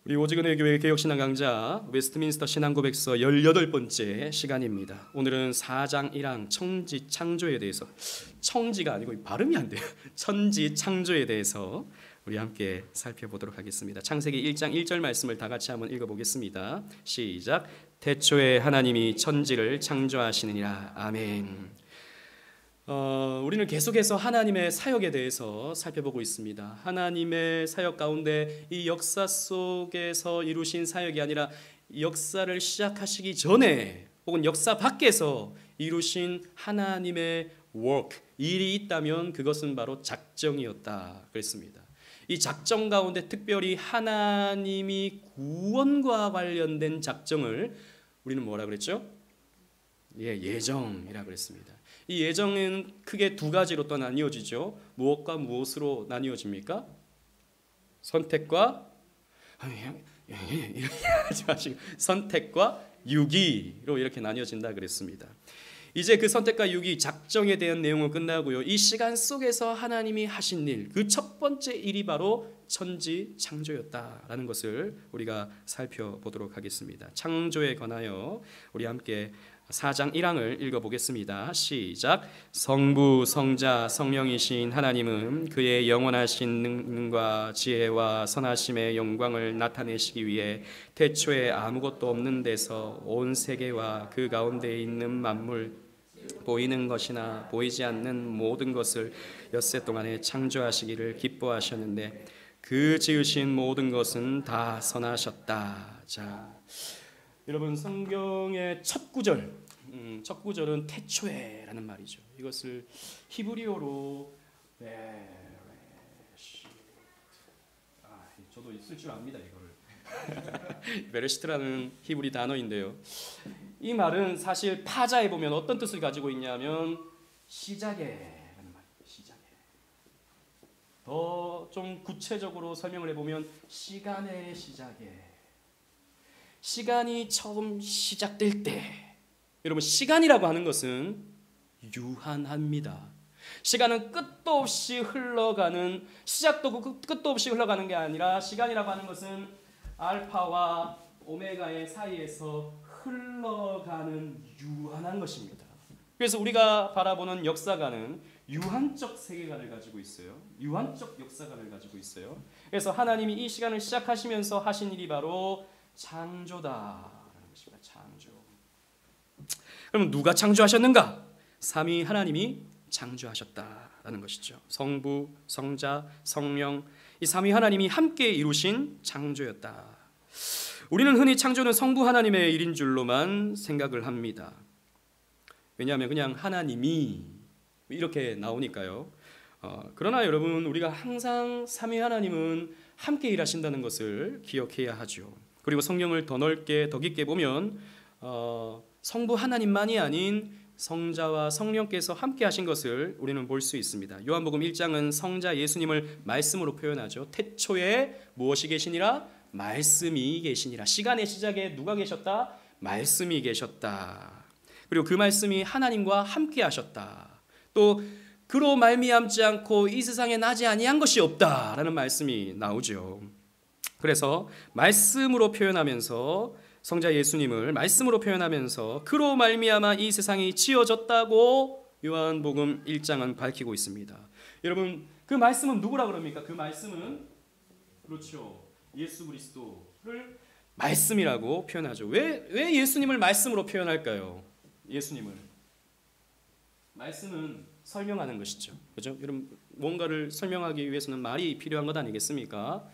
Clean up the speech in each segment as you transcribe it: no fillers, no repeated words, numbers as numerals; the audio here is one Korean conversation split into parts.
우리 오지근의 교회 개혁신앙 강좌 웨스트민스터 신앙고백서 18번째 시간입니다. 오늘은 4장 1항 천지창조에 대해서, 청지가 아니고 발음이 안 돼요. 천지창조에 대해서 우리 함께 살펴보도록 하겠습니다. 창세기 1장 1절 말씀을 다 같이 한번 읽어보겠습니다. 시작. 태초에 하나님이 천지를 창조하시느니라. 아멘. 우리는 계속해서 하나님의 사역에 대해서 살펴보고 있습니다. 하나님의 사역 가운데 이 역사 속에서 이루신 사역이 아니라 역사를 시작하시기 전에 혹은 역사 밖에서 이루신 하나님의 work, 일이 있다면 그것은 바로 작정이었다 그랬습니다. 이 작정 가운데 특별히 하나님이 구원과 관련된 작정을 우리는 뭐라 그랬죠? 예정이라 그랬습니다. 이 예정은 크게 두 가지로 또 나뉘어지죠. 무엇과 무엇으로 나뉘어집니까? 선택과 선택과 유기로 이렇게 나뉘어진다 그랬습니다. 이제 그 선택과 유기, 작정에 대한 내용은 끝나고요. 이 시간 속에서 하나님이 하신 일, 그 첫 번째 일이 바로 천지 창조였다라는 것을 우리가 살펴보도록 하겠습니다. 창조에 관하여 우리 함께 4장 1항을 읽어보겠습니다. 시작. 성부, 성자, 성령이신 하나님은 그의 영원하신 능력과 지혜와 선하심의 영광을 나타내시기 위해 태초에 아무것도 없는 데서 온 세계와 그 가운데 있는 만물, 보이는 것이나 보이지 않는 모든 것을 엿새 동안에 창조하시기를 기뻐하셨는데 그 지으신 모든 것은 다 선하셨다. 자, 여러분, 성경의 첫 구절은 태초에라는 말이죠. 이것을 히브리어로 저도 쓸 줄 압니다, 이거를. 베레시트라는 히브리 단어인데요. 이 말은 사실 파자에 보면 어떤 뜻을 가지고 있냐면 시작에라는 말이에요. 시작에. 더 좀 구체적으로 설명을 해보면 시간의 시작에. 시간이 처음 시작될 때, 여러분, 시간이라고 하는 것은 유한합니다. 시간은 끝도 없이 흘러가는, 시작도 끝도 없이 흘러가는 게 아니라 시간이라고 하는 것은 알파와 오메가의 사이에서 흘러가는 유한한 것입니다. 그래서 우리가 바라보는 역사관은 유한적 세계관을 가지고 있어요. 유한적 역사관을 가지고 있어요. 그래서 하나님이 이 시간을 시작하시면서 하신 일이 바로 창조다라는 것입니다. 창조. 그럼 누가 창조하셨는가? 삼위 하나님이 창조하셨다라는 것이죠. 성부, 성자, 성령, 이 삼위 하나님이 함께 이루신 창조였다. 우리는 흔히 창조는 성부 하나님의 일인 줄로만 생각을 합니다. 왜냐하면 그냥 하나님이 이렇게 나오니까요. 그러나 여러분, 우리가 항상 삼위 하나님은 함께 일하신다는 것을 기억해야 하죠. 그리고 성경을 더 넓게 더 깊게 보면 성부 하나님만이 아닌 성자와 성령께서 함께 하신 것을 우리는 볼 수 있습니다. 요한복음 1장은 성자 예수님을 말씀으로 표현하죠. 태초에 무엇이 계시니라? 말씀이 계시니라. 시간의 시작에 누가 계셨다? 말씀이 계셨다. 그리고 그 말씀이 하나님과 함께 하셨다. 또 그로 말미암지 않고 이 세상에 나지 아니한 것이 없다라는 말씀이 나오죠. 그래서 말씀으로 표현하면서, 성자 예수님을 말씀으로 표현하면서 그로 말미암아 이 세상이 지어졌다고 요한복음 1장은 밝히고 있습니다. 여러분, 그 말씀은 누구라 그럽니까? 그 말씀은, 그렇죠, 예수 그리스도를 말씀이라고 표현하죠. 왜 예수님을 말씀으로 표현할까요? 예수님을. 말씀은 설명하는 것이죠. 그죠? 여러분, 뭔가를 설명하기 위해서는 말이 필요한 것 아니겠습니까?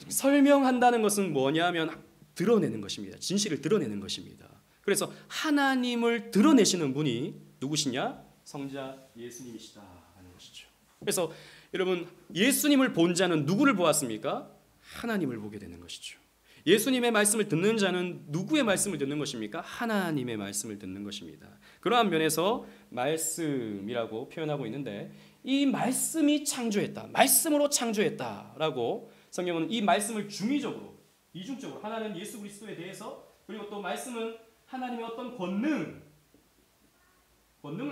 설명한다는 것은 뭐냐면 드러내는 것입니다. 진실을 드러내는 것입니다. 그래서 하나님을 드러내시는 분이 누구시냐? 성자 예수님이시다라는 것이죠. 그래서 여러분, 예수님을 본 자는 누구를 보았습니까? 하나님을 보게 되는 것이죠. 예수님의 말씀을 듣는 자는 누구의 말씀을 듣는 것입니까? 하나님의 말씀을 듣는 것입니다. 그러한 면에서 말씀이라고 표현하고 있는데, 이 말씀이 창조했다, 말씀으로 창조했다라고 성경은 이 말씀을 중의적으로, 이중적으로, 하나는 예수 그리스도에 대해서, 그리고 또 말씀은 하나님의 어떤 권능을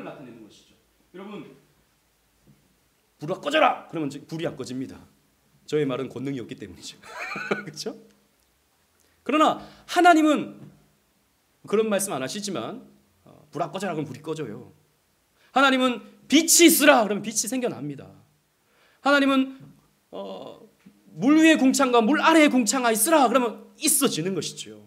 나타내는 것이죠. 여러분, 불이 꺼져라! 그러면 불이 안 꺼집니다. 저의 말은 권능이 없기 때문이죠. 그렇죠? 그러나 하나님은 그런 말씀 안 하시지만 불아 꺼져라 그러면 불이 꺼져요. 하나님은 빛이 있으라 그러면 빛이 생겨납니다. 하나님은 물 위에 궁창과 물 아래에 궁창아 있으라 그러면 있어지는 것이죠.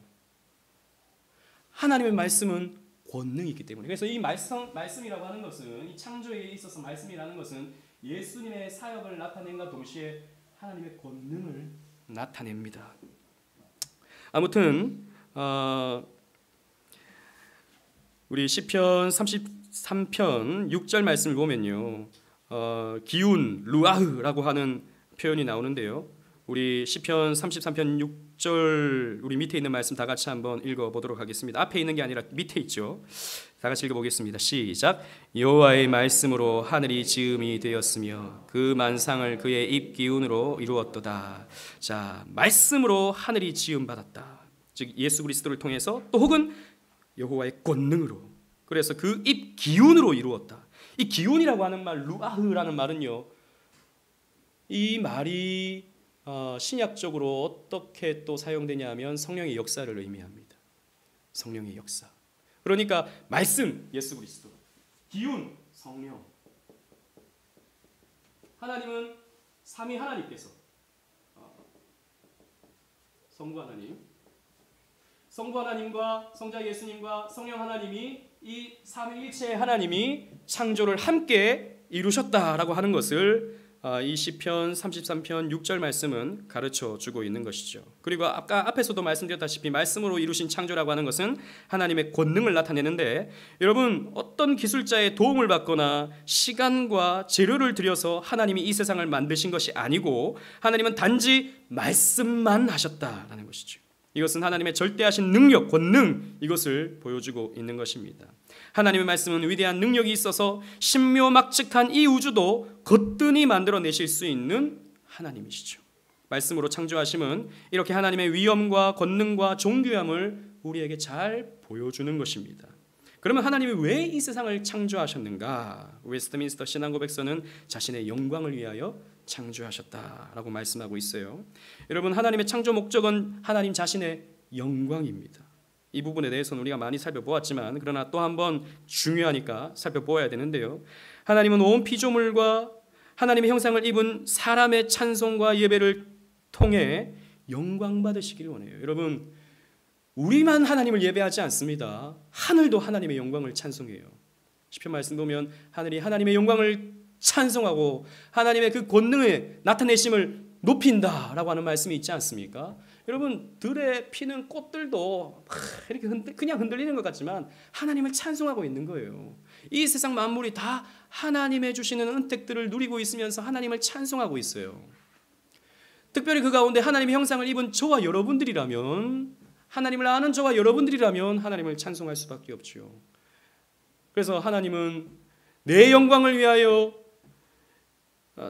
하나님의 말씀은 권능이 있기 때문에. 그래서 이 말씀이라고 하는 것은, 이 창조에 있어서 말씀이라는 것은 예수님의 사역을 나타낸과 동시에 하나님의 권능을 나타냅니다. 아무튼 우리 시편 33편 6절 말씀을 보면요, 기운 루아흐라고 하는 표현이 나오는데요. 우리 시편 33편 6절 우리 밑에 있는 말씀 다 같이 한번 읽어보도록 하겠습니다. 앞에 있는 게 아니라 밑에 있죠. 다 같이 읽어보겠습니다. 시작. 여호와의 말씀으로 하늘이 지음이 되었으며 그 만상을 그의 입 기운으로 이루었도다. 자, 말씀으로 하늘이 지음 받았다. 즉 예수 그리스도를 통해서, 또 혹은 여호와의 권능으로, 그래서 그 입 기운으로 이루었다. 이 기운이라고 하는 말, 루아흐라는 말은요, 이 말이 신약적으로 어떻게 또 사용되냐 하면 성령의 역사를 의미합니다. 성령의 역사. 그러니까 말씀, 예수 그리스도, 기운, 성령. 하나님은 삼위 하나님께서, 성부 하나님, 성부 하나님과 성자 예수님과 성령 하나님이, 이 삼위일체의 하나님이 창조를 함께 이루셨다라고 하는 것을 이 시편 33편 6절 말씀은 가르쳐 주고 있는 것이죠. 그리고 아까 앞에서도 말씀드렸다시피 말씀으로 이루신 창조라고 하는 것은 하나님의 권능을 나타내는데, 여러분 어떤 기술자의 도움을 받거나 시간과 재료를 들여서 하나님이 이 세상을 만드신 것이 아니고 하나님은 단지 말씀만 하셨다라는 것이죠. 이것은 하나님의 절대하신 능력, 권능, 이것을 보여주고 있는 것입니다. 하나님의 말씀은 위대한 능력이 있어서 신묘막측한 이 우주도 거뜬히 만들어내실 수 있는 하나님이시죠. 말씀으로 창조하심은 이렇게 하나님의 위엄과 권능과 존귀함을 우리에게 잘 보여주는 것입니다. 그러면 하나님이 왜 이 세상을 창조하셨는가? 웨스트민스터 신앙고백서는 자신의 영광을 위하여 창조하셨다라고 말씀하고 있어요. 여러분, 하나님의 창조 목적은 하나님 자신의 영광입니다. 이 부분에 대해서는 우리가 많이 살펴보았지만, 그러나 또 한번 중요하니까 살펴보아야 되는데요. 하나님은 온 피조물과 하나님의 형상을 입은 사람의 찬송과 예배를 통해 영광 받으시기를 원해요. 여러분, 우리만 하나님을 예배하지 않습니다. 하늘도 하나님의 영광을 찬송해요. 시편 말씀 보면 하늘이 하나님의 영광을 찬송하고 하나님의 그 권능을 나타내심을 높인다라고 하는 말씀이 있지 않습니까? 여러분, 들에 피는 꽃들도 이렇게 그냥 흔들리는 것 같지만 하나님을 찬송하고 있는 거예요. 이 세상 만물이 다 하나님의 주시는 은택들을 누리고 있으면서 하나님을 찬송하고 있어요. 특별히 그 가운데 하나님의 형상을 입은 저와 여러분들이라면, 하나님을 아는 저와 여러분들이라면 하나님을 찬송할 수밖에 없죠. 그래서 하나님은 내 영광을 위하여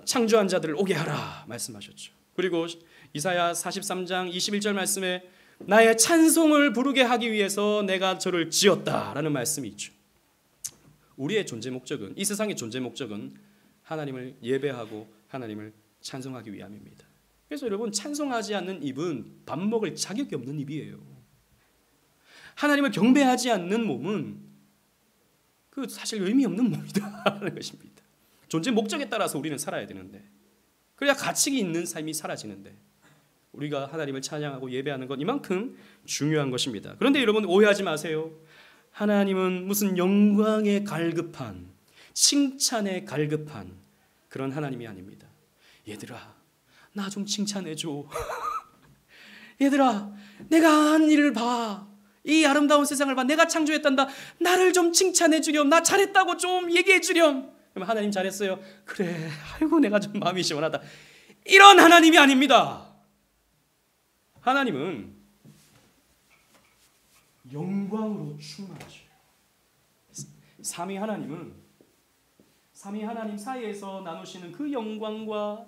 창조한 자들을 오게 하라 말씀하셨죠. 그리고 이사야 43장 21절 말씀에 나의 찬송을 부르게 하기 위해서 내가 저를 지었다라는 말씀이 있죠. 우리의 존재 목적은, 이 세상의 존재 목적은 하나님을 예배하고 하나님을 찬송하기 위함입니다. 그래서 여러분, 찬송하지 않는 입은 밥 먹을 자격이 없는 입이에요. 하나님을 경배하지 않는 몸은 그 사실 의미 없는 몸이다라는 것입니다. 존재 목적에 따라서 우리는 살아야 되는데, 그래야 가치 있는 삶이 사라지는데, 우리가 하나님을 찬양하고 예배하는 건 이만큼 중요한 것입니다. 그런데 여러분, 오해하지 마세요. 하나님은 무슨 영광에 갈급한, 칭찬에 갈급한 그런 하나님이 아닙니다. 얘들아, 나 좀 칭찬해줘. 얘들아, 내가 한 일을 봐. 이 아름다운 세상을 봐. 내가 창조했단다. 나를 좀 칭찬해 주렴. 나 잘했다고 좀 얘기해 주렴. 그러면 하나님 잘했어요. 그래, 아이고 내가 좀 마음이 시원하다. 이런 하나님이 아닙니다. 하나님은 영광으로 충만하셔요. 삼위 하나님은 삼위 하나님 사이에서 나누시는 그 영광과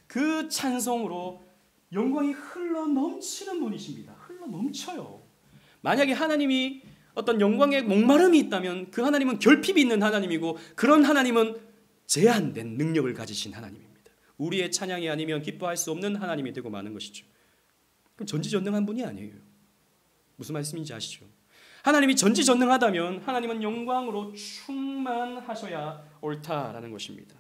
그 찬송으로 영광이 흘러 넘치는 분이십니다. 흘러 넘쳐요. 만약에 하나님이 어떤 영광의 목마름이 있다면 그 하나님은 결핍이 있는 하나님이고, 그런 하나님은 제한된 능력을 가지신 하나님입니다. 우리의 찬양이 아니면 기뻐할 수 없는 하나님이 되고 마는 것이죠. 그럼 전지전능한 분이 아니에요. 무슨 말씀인지 아시죠? 하나님이 전지전능하다면 하나님은 영광으로 충만하셔야 옳다라는 것입니다.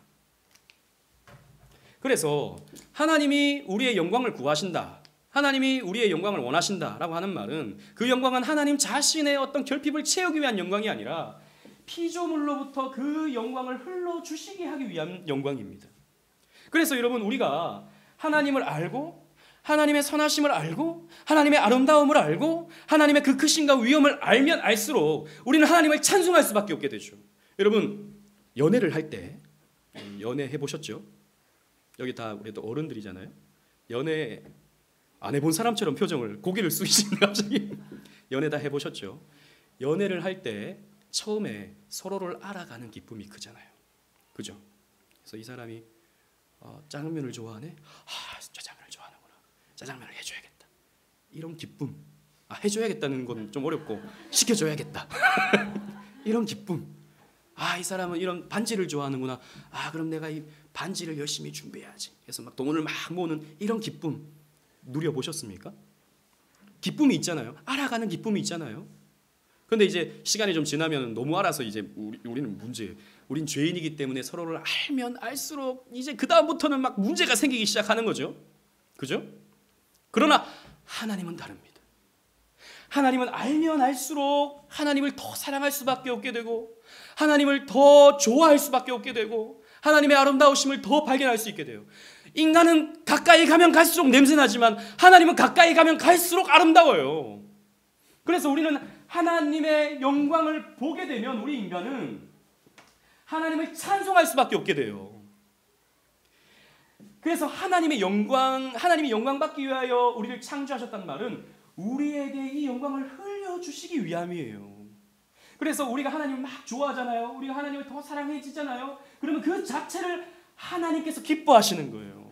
그래서 하나님이 우리의 영광을 구하신다, 하나님이 우리의 영광을 원하신다라고 하는 말은 그 영광은 하나님 자신의 어떤 결핍을 채우기 위한 영광이 아니라 피조물로부터 그 영광을 흘러주시게 하기 위한 영광입니다. 그래서 여러분, 우리가 하나님을 알고 하나님의 선하심을 알고 하나님의 아름다움을 알고 하나님의 그 크심과 위엄을 알면 알수록 우리는 하나님을 찬송할 수밖에 없게 되죠. 여러분, 연애를 할 때 연애 해보셨죠? 여기 다 우리도 어른들이잖아요. 연애 안 해본 사람처럼 표정을 고개를 숙이시는 갑자기 연애 다 해보셨죠? 연애를 할 때 처음에 서로를 알아가는 기쁨이 크잖아요. 그죠? 그래서 이 사람이 짜장면을 좋아하네? 짜장면을 좋아하는구나. 짜장면을 해줘야겠다. 이런 기쁨. 해줘야겠다는 건 좀 어렵고 시켜줘야겠다. 이런 기쁨. 이 사람은 이런 반지를 좋아하는구나. 그럼 내가 이 반지를 열심히 준비해야지. 그래서 막 돈을 막 모으는 이런 기쁨 누려보셨습니까? 기쁨이 있잖아요. 알아가는 기쁨이 있잖아요. 그런데 이제 시간이 좀 지나면 너무 알아서 이제 우리는 우린 죄인이기 때문에 서로를 알면 알수록 이제 그 다음부터는 막 문제가 생기기 시작하는 거죠. 그죠? 그러나 하나님은 다릅니다. 하나님은 알면 알수록 하나님을 더 사랑할 수밖에 없게 되고 하나님을 더 좋아할 수밖에 없게 되고 하나님의 아름다우심을 더 발견할 수 있게 돼요. 인간은 가까이 가면 갈수록 냄새나지만 하나님은 가까이 가면 갈수록 아름다워요. 그래서 우리는 하나님의 영광을 보게 되면 우리 인간은 하나님을 찬송할 수밖에 없게 돼요. 그래서 하나님이 영광 받기 위하여 우리를 창조하셨다는 말은 우리에게 이 영광을 흘려주시기 위함이에요. 그래서 우리가 하나님을 막 좋아하잖아요. 우리가 하나님을 더 사랑해지잖아요. 그러면 그 자체를 하나님께서 기뻐하시는 거예요.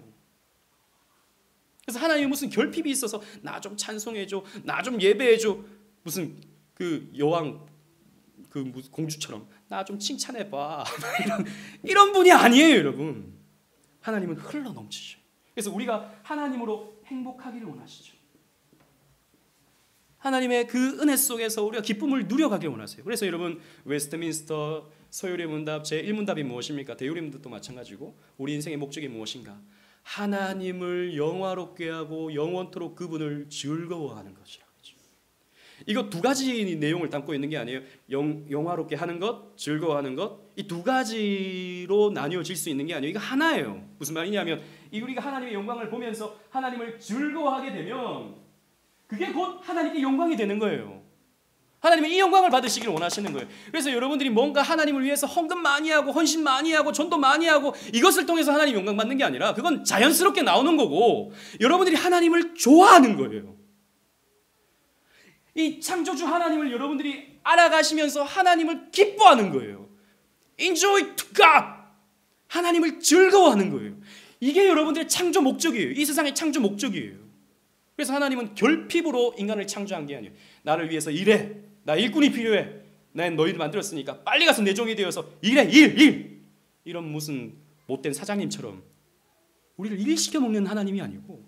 그래서 하나님이 무슨 결핍이 있어서 나 좀 찬송해줘, 나 좀 예배해줘, 무슨 그 여왕 그 무슨 공주처럼 나 좀 칭찬해봐 이런 분이 아니에요, 여러분. 하나님은 흘러 넘치죠. 그래서 우리가 하나님으로 행복하기를 원하시죠. 하나님의 그 은혜 속에서 우리가 기쁨을 누려가길 원하세요. 그래서 여러분, 웨스트민스터 서유리 문답 제1문답이 무엇입니까? 대유리 문답도 마찬가지고 우리 인생의 목적이 무엇인가? 하나님을 영화롭게 하고 영원토록 그분을 즐거워하는 것이라고 하죠. 이거 두 가지 내용을 담고 있는 게 아니에요. 영화롭게 하는 것, 즐거워하는 것, 이 두 가지로 나뉘어질 수 있는 게 아니에요. 이거 하나예요. 무슨 말이냐면 우리가 하나님의 영광을 보면서 하나님을 즐거워하게 되면 그게 곧 하나님께 영광이 되는 거예요. 하나님은 이 영광을 받으시기를 원하시는 거예요. 그래서 여러분들이 뭔가 하나님을 위해서 헌금 많이 하고 헌신 많이 하고 전도 많이 하고 이것을 통해서 하나님 영광 받는 게 아니라 그건 자연스럽게 나오는 거고 여러분들이 하나님을 좋아하는 거예요. 이 창조주 하나님을 여러분들이 알아가시면서 하나님을 기뻐하는 거예요. Enjoy to God. 하나님을 즐거워하는 거예요. 이게 여러분들의 창조 목적이에요. 이 세상의 창조 목적이에요. 그래서 하나님은 결핍으로 인간을 창조한 게 아니에요. 나를 위해서 일해. 나 일꾼이 필요해. 난 너희를 만들었으니까 빨리 가서 내 종이 되어서 일해. 일. 이런 무슨 못된 사장님처럼 우리를 일시켜 먹는 하나님이 아니고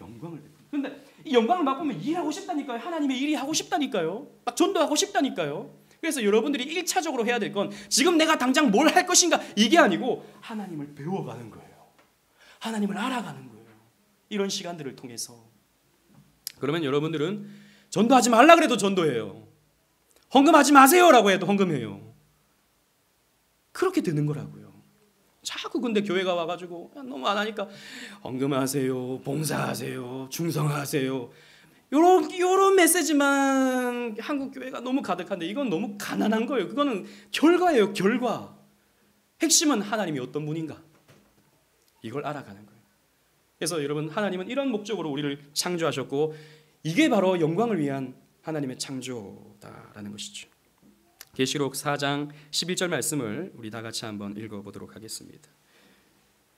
영광을 베풀어요. 그런데 이 영광을 맛보면 일하고 싶다니까요. 하나님의 일이 하고 싶다니까요. 막 전도하고 싶다니까요. 그래서 여러분들이 1차적으로 해야 될 건 지금 내가 당장 뭘 할 것인가 이게 아니고 하나님을 배워가는 거예요. 하나님을 알아가는 거예요. 이런 시간들을 통해서. 그러면 여러분들은 전도하지 말라 그래도 전도해요. 헌금하지 마세요라고 해도 헌금해요. 그렇게 되는 거라고요. 자꾸 근데 교회가 와가지고 너무 안 하니까 헌금하세요, 봉사하세요, 충성하세요. 요런 메시지만 한국 교회가 너무 가득한데 이건 너무 가난한 거예요. 그거는 결과예요, 결과. 핵심은 하나님이 어떤 분인가 이걸 알아가는 거예요. 그래서 여러분, 하나님은 이런 목적으로 우리를 창조하셨고 이게 바로 영광을 위한 하나님의 창조다라는 것이죠. 계시록 4장 11절 말씀을 우리 다 같이 한번 읽어보도록 하겠습니다.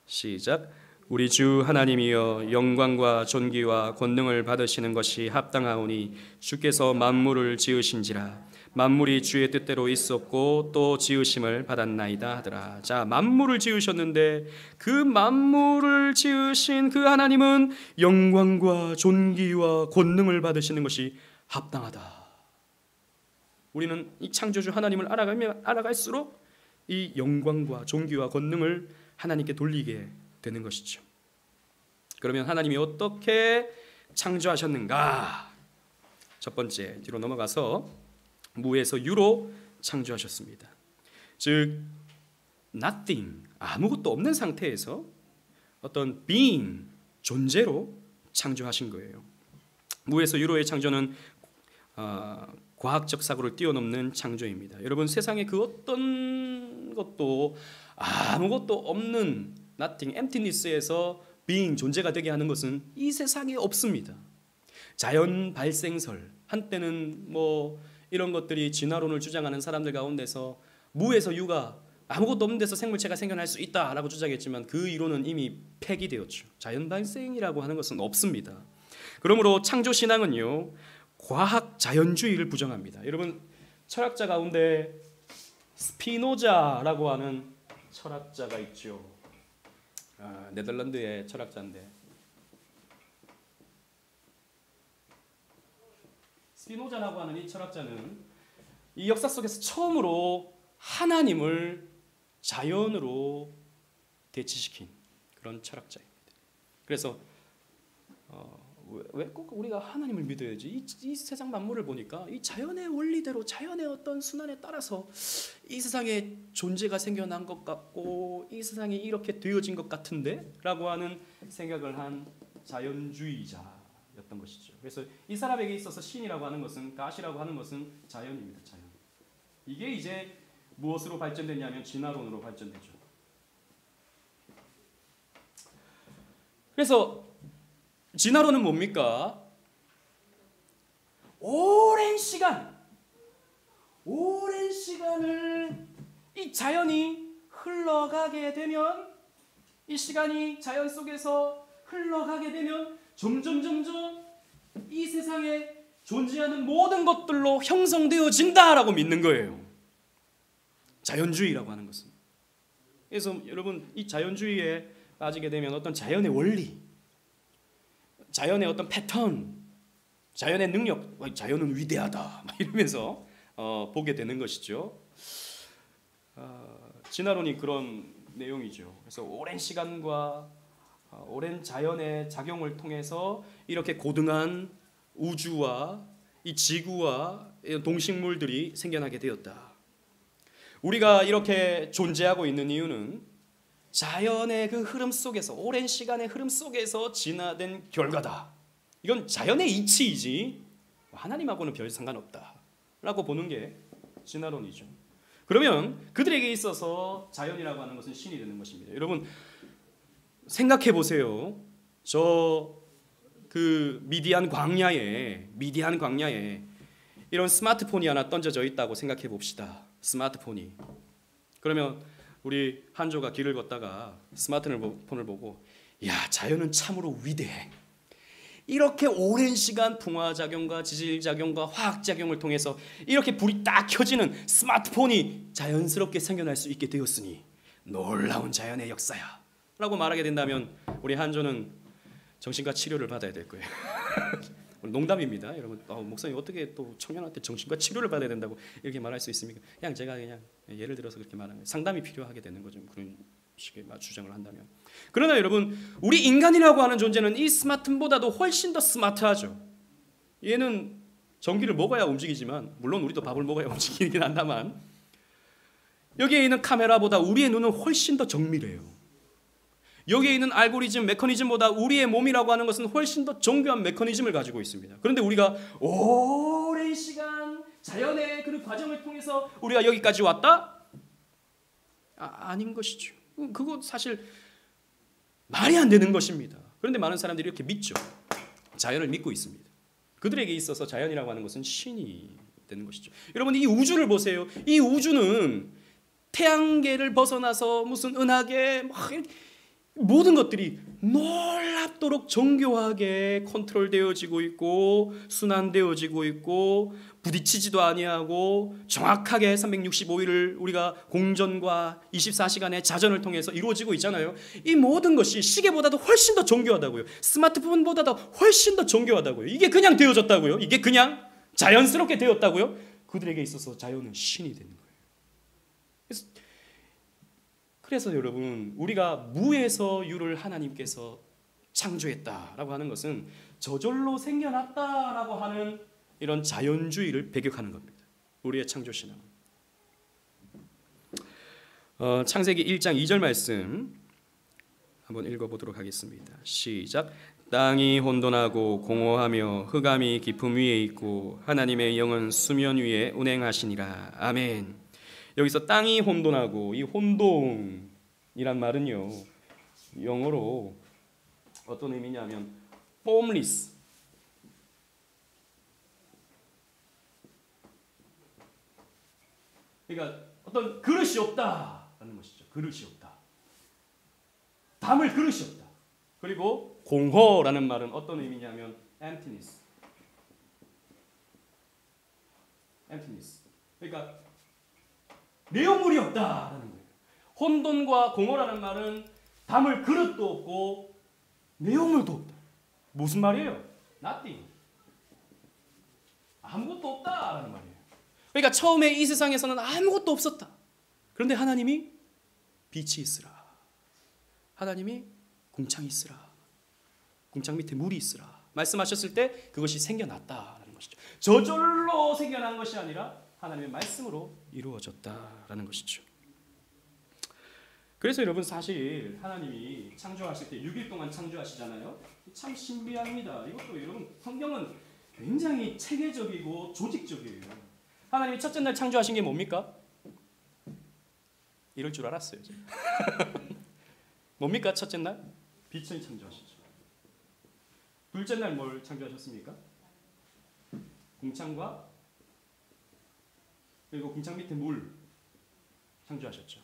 시작. 우리 주 하나님이여 영광과 존귀와 권능을 받으시는 것이 합당하오니 주께서 만물을 지으신지라 만물이 주의 뜻대로 있었고 또 지으심을 받았나이다 하더라. 자, 만물을 지으셨는데 그 만물을 지으신 그 하나님은 영광과 존귀와 권능을 받으시는 것이 합당하다. 우리는 이 창조주 하나님을 알아갈수록 이 영광과 존귀와 권능을 하나님께 돌리게 되는 것이죠. 그러면 하나님이 어떻게 창조하셨는가? 첫 번째, 뒤로 넘어가서 무에서 유로 창조하셨습니다. 즉 nothing, 아무것도 없는 상태에서 어떤 being, 존재로 창조하신 거예요. 무에서 유로의 창조는 과학적 사고를 뛰어넘는 창조입니다. 여러분, 세상에 그 어떤 것도 아무것도 없는 nothing, emptiness에서 being, 존재가 되게 하는 것은 이 세상에 없습니다. 자연 발생설, 한때는 이런 것들이 진화론을 주장하는 사람들 가운데서 무에서 유가 아무것도 없는 데서 생물체가 생겨날 수 있다라고 주장했지만 그 이론은 이미 폐기되었죠. 자연 발생이라고 하는 것은 없습니다. 그러므로 창조 신앙은요, 과학 자연주의를 부정합니다. 여러분, 철학자 가운데 스피노자라고 하는 철학자가 있죠. 네덜란드의 철학자인데, 스피노자라고 하는 이 철학자는 이 역사 속에서 처음으로 하나님을 자연으로 대치시킨 그런 철학자입니다. 그래서 왜 꼭 우리가 하나님을 믿어야지? 이 세상 만물을 보니까 이 자연의 원리대로, 자연의 어떤 순환에 따라서 이 세상에 존재가 생겨난 것 같고 이 세상이 이렇게 되어진 것 같은데? 라고 하는 생각을 한 자연주의자였던 것이죠. 그래서 이 사람에게 있어서 신이라고 하는 것은, 가시라고 하는 것은 자연입니다. 자연. 이게 이제 무엇으로 발전됐냐면 진화론으로 발전되죠. 그래서 진화론은 뭡니까? 오랜 시간을 이 자연이 흘러가게 되면, 이 시간이 자연 속에서 흘러가게 되면 점점 이 세상에 존재하는 모든 것들로 형성되어진다라고 믿는 거예요. 자연주의라고 하는 것은. 그래서 여러분, 이 자연주의에 빠지게 되면 어떤 자연의 원리, 자연의 어떤 패턴, 자연의 능력, 자연은 위대하다 이러면서 보게 되는 것이죠. 진화론이 그런 내용이죠. 그래서 오랜 시간과 오랜 자연의 작용을 통해서 이렇게 고등한 우주와 이 지구와 동식물들이 생겨나게 되었다. 우리가 이렇게 존재하고 있는 이유는 자연의 그 흐름 속에서, 오랜 시간의 흐름 속에서 진화된 결과다. 이건 자연의 이치이지 하나님하고는 별 상관없다라고 보는 게 진화론이죠. 그러면 그들에게 있어서 자연이라고 하는 것은 신이 되는 것입니다. 여러분, 생각해 보세요. 그 미디안 광야에 이런 스마트폰이 하나 던져져 있다고 생각해 봅시다. 스마트폰이. 그러면 우리 한조가 길을 걷다가 스마트폰을 보고, 야, 자연은 참으로 위대해. 이렇게 오랜 시간 풍화작용과 지질작용과 화학작용을 통해서 이렇게 불이 딱 켜지는 스마트폰이 자연스럽게 생겨날 수 있게 되었으니 놀라운 자연의 역사야 라고 말하게 된다면 우리 한조는 정신과 치료를 받아야 될 거예요. 농담입니다. 여러분, 목사님 어떻게 또 청년한테 정신과 치료를 받아야 된다고 이렇게 말할 수 있습니까? 제가 그냥 예를 들어서 그렇게 말하는 거예요. 상담이 필요하게 되는 거죠. 그런 식의 주장을 한다면. 그러나 여러분, 우리 인간이라고 하는 존재는 이 스마트폰보다도 훨씬 더 스마트하죠. 얘는 전기를 먹어야 움직이지만, 물론 우리도 밥을 먹어야 움직이긴 한다만, 여기에 있는 카메라보다 우리의 눈은 훨씬 더 정밀해요. 여기에 있는 알고리즘, 메커니즘보다 우리의 몸이라고 하는 것은 훨씬 더 정교한 메커니즘을 가지고 있습니다. 그런데 우리가 오랜 시간 자연의 그 과정을 통해서 우리가 여기까지 왔다? 아닌 것이죠. 그거 사실 말이 안 되는 것입니다. 그런데 많은 사람들이 이렇게 믿죠. 자연을 믿고 있습니다. 그들에게 있어서 자연이라고 하는 것은 신이 되는 것이죠. 여러분, 이 우주를 보세요. 이 우주는 태양계를 벗어나서 무슨 은하계 모든 것들이 놀랍도록 정교하게 컨트롤되어지고 있고 순환되어지고 있고 부딪히지도 아니하고 정확하게 365일을 우리가 공전과 24시간의 자전을 통해서 이루어지고 있잖아요. 이 모든 것이 시계보다도 훨씬 더 정교하다고요. 스마트폰보다도 훨씬 더 정교하다고요. 이게 그냥 되어졌다고요. 이게 그냥 자연스럽게 되었다고요. 그들에게 있어서 자연은 신이 되는 거예요. 그래서 여러분, 우리가 무에서 유를 하나님께서 창조했다라고 하는 것은 저절로 생겨났다라고 하는 이런 자연주의를 배격하는 겁니다. 우리의 창조신앙. 창세기 1장 2절 말씀 한번 읽어보도록 하겠습니다. 시작. 땅이 혼돈하고 공허하며 흑암이 깊음 위에 있고 하나님의 영은 수면 위에 운행하시니라. 아멘. 여기서 땅이 혼돈하고, 이 혼돈이란 말은요, 영어로 어떤 의미냐면 formless, 그러니까 어떤 그릇이 없다라는 것이죠. 그릇이 없다. 담을 그릇이 없다. 그리고 공허라는 말은 어떤 의미냐면 emptiness. 그러니까 내용물이 없다라는 거예요. 혼돈과 공허라는 말은 담을 그릇도 없고 내용물도 없다. 무슨 말이에요? Nothing. 아무것도 없다라는 말이에요. 그러니까 처음에 이 세상에서는 아무것도 없었다. 그런데 하나님이 빛이 있으라. 하나님이 궁창이 있으라. 궁창 밑에 물이 있으라. 말씀하셨을 때 그것이 생겨났다라는 것이죠. 저절로 생겨난 것이 아니라 하나님의 말씀으로 이루어졌다라는 것이죠. 그래서 여러분, 사실 하나님이 창조하실 때 6일 동안 창조하시잖아요. 참 신비합니다. 이것도 여러분, 성경은 굉장히 체계적이고 조직적이에요. 하나님이 첫째 날 창조하신 게 뭡니까? 이럴 줄 알았어요. 뭡니까? 첫째 날? 빛을 창조하셨죠. 둘째 날 뭘 창조하셨습니까? 궁창과 그리고 궁창 밑에 물 창조하셨죠.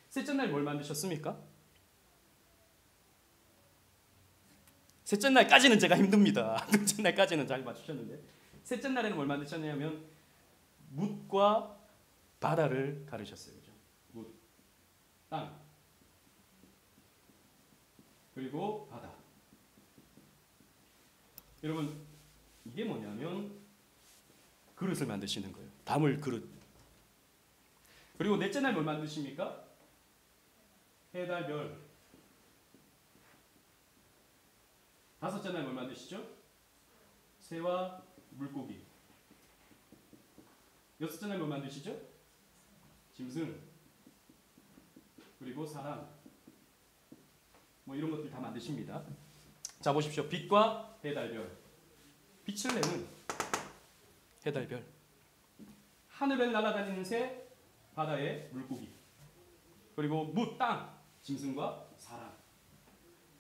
셋째 날 뭘 만드셨습니까? 셋째 날까지는 제가 힘듭니다. 둘째 날까지는 잘 맞추셨는데, 셋째 날에는 뭘 만드셨냐면 묻과 바다를 가르셨어요. 그죠? 묻, 땅, 그리고 바다. 여러분, 이게 뭐냐면 그릇을 만드시는 거예요. 담을 그릇. 그리고 넷째 날 뭘 만드십니까? 해, 달, 별. 다섯째 날 뭘 만드시죠? 새와 물고기. 여섯째 날 뭘 만드시죠? 짐승. 그리고 사람. 뭐 이런 것들 다 만드십니다. 자, 보십시오. 빛과 해, 달, 별. 빛을 내는 해, 달, 별. 하늘을 날아다니는 새, 바다의 물고기. 그리고 무, 땅, 짐승과 사람.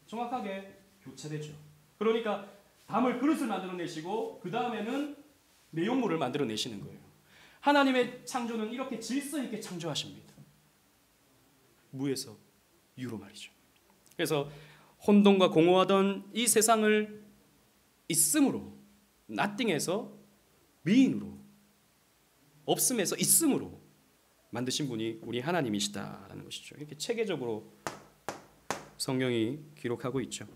정확하게 교체되죠. 그러니까 담을 그릇을 만들어내시고 그 다음에는 내용물을 만들어내시는 거예요. 하나님의 창조는 이렇게 질서 있게 창조하십니다. 무에서 유로 말이죠. 그래서 혼돈과 공허하던 이 세상을 있음으로, nothing에서 being으로, 없음에서 있음으로 만드신 분이 우리 하나님이시다라는 것이죠. 이렇게 체계적으로 성경이 기록하고 있죠.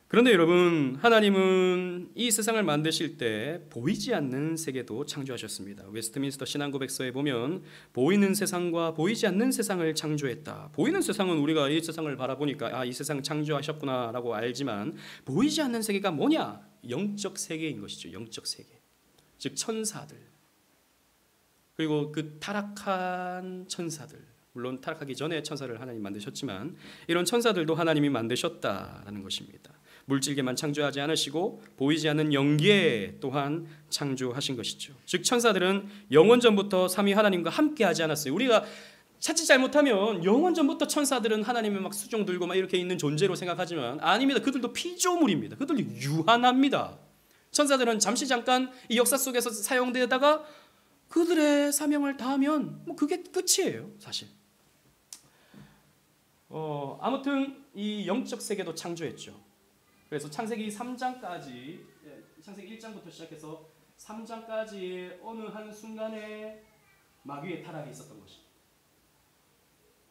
그런데 여러분, 하나님은 이 세상을 만드실 때 보이지 않는 세계도 창조하셨습니다. 웨스트민스터 신앙고백서에 보면 보이는 세상과 보이지 않는 세상을 창조했다. 보이는 세상은 우리가 이 세상을 바라보니까 이 세상 창조하셨구나라고 알지만, 보이지 않는 세계가 뭐냐? 영적 세계인 것이죠. 영적 세계. 즉 천사들. 그리고 그 타락한 천사들. 물론 타락하기 전에 천사를 하나님 만드셨지만 이런 천사들도 하나님이 만드셨다라는 것입니다. 물질계만 창조하지 않으시고 보이지 않는 영계 또한 창조하신 것이죠. 즉 천사들은 영원전부터 삼위 하나님과 함께하지 않았어요. 우리가 자칫 잘못하면 영원전부터 천사들은 하나님의 막 수종 들고 막 이렇게 있는 존재로 생각하지만 아닙니다. 그들도 피조물입니다. 그들도 유한합니다. 천사들은 잠시 잠깐 이 역사 속에서 사용되다가 그들의 사명을 다하면 뭐 그게 끝이에요, 사실. 아무튼 이 영적 세계도 창조했죠. 그래서 창세기 3장까지, 창세기 1장부터 시작해서 3장까지 어느 한 순간에 마귀의 타락이 있었던 것입니다.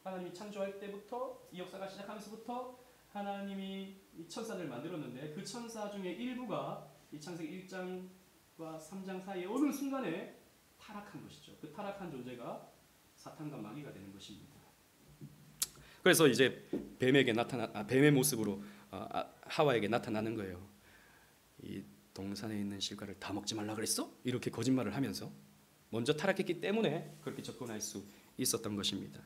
하나님이 창조할 때부터, 이 역사가 시작하면서부터 하나님이 이 천사를 만들었는데 그 천사 중에 일부가 이 창세기 1장과 3장 사이에 어느 순간에 타락한 것이죠. 그 타락한 존재가 사탄과 마귀가 되는 것입니다. 그래서 이제 뱀의 모습으로 하와에게 나타나는 거예요. 이 동산에 있는 실과를 다 먹지 말라 그랬어? 이렇게 거짓말을 하면서 먼저 타락했기 때문에 그렇게 접근할 수 있었던 것입니다.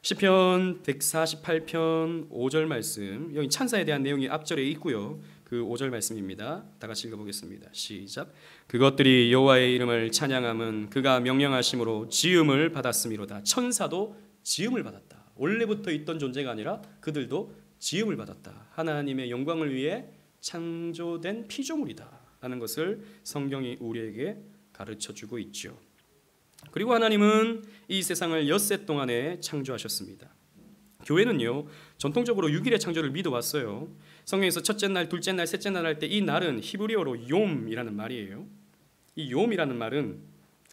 시편 148편 5절 말씀, 여기 천사에 대한 내용이 앞절에 있고요. 그 5절 말씀입니다. 다 같이 읽어보겠습니다. 시작. 그것들이 여호와의 이름을 찬양함은 그가 명령하심으로 지음을 받았음이로다. 천사도 지음을 받았다. 원래부터 있던 존재가 아니라 그들도 지음을 받았다. 하나님의 영광을 위해 창조된 피조물이다 라는 것을 성경이 우리에게 가르쳐주고 있죠. 그리고 하나님은 이 세상을 엿새 동안에 창조하셨습니다. 교회는요, 전통적으로 6일의 창조를 믿어왔어요. 성경에서 첫째 날, 둘째 날, 셋째 날 할 때 이 날은 히브리어로 욤이라는 말이에요. 이 욤이라는 말은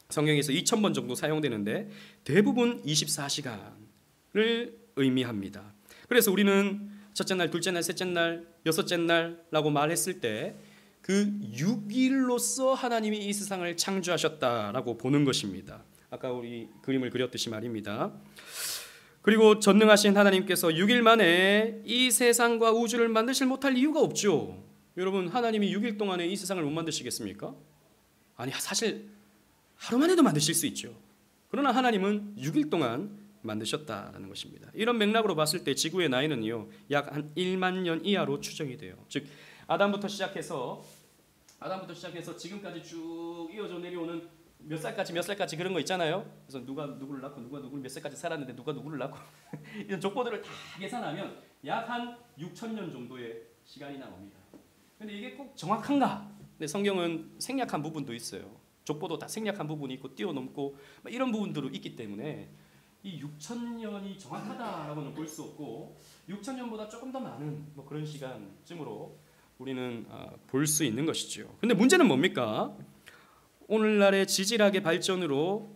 성경에서 2000번 정도 사용되는데 대부분 24시간을 의미합니다. 그래서 우리는 첫째 날, 둘째 날, 셋째 날, 여섯째 날라고 말했을 때 그 6일로서 하나님이 이 세상을 창조하셨다라고 보는 것입니다. 아까 우리 그림을 그렸듯이 말입니다. 그리고 전능하신 하나님께서 6일 만에 이 세상과 우주를 만드실 못할 이유가 없죠. 여러분, 하나님이 6일 동안에 이 세상을 못 만드시겠습니까? 아니, 사실 하루 만에도 만드실 수 있죠. 그러나 하나님은 6일 동안 만드셨다는 것입니다. 이런 맥락으로 봤을 때 지구의 나이는요, 약 한 1만 년 이하로 추정이 돼요. 즉 아담부터 시작해서 지금까지 쭉 이어져 내려오는 몇 살까지 그런 거 있잖아요. 그래서 누가 누구를 낳고 누가 누구를 몇 살까지 살았는데 누가 누구를 낳고 이런 족보들을 다 계산하면 약 한 6,000년 정도의 시간이 나옵니다. 근데 이게 꼭 정확한가? 근데 성경은 생략한 부분도 있어요. 족보도 다 생략한 부분이 있고 뛰어넘고 이런 부분들도 있기 때문에 이 6,000년이 정확하다라고는 볼 수 없고 6,000년보다 조금 더 많은 그런 시간쯤으로 우리는 볼 수 있는 것이죠. 근데 문제는 뭡니까? 오늘날의 지질학의 발전으로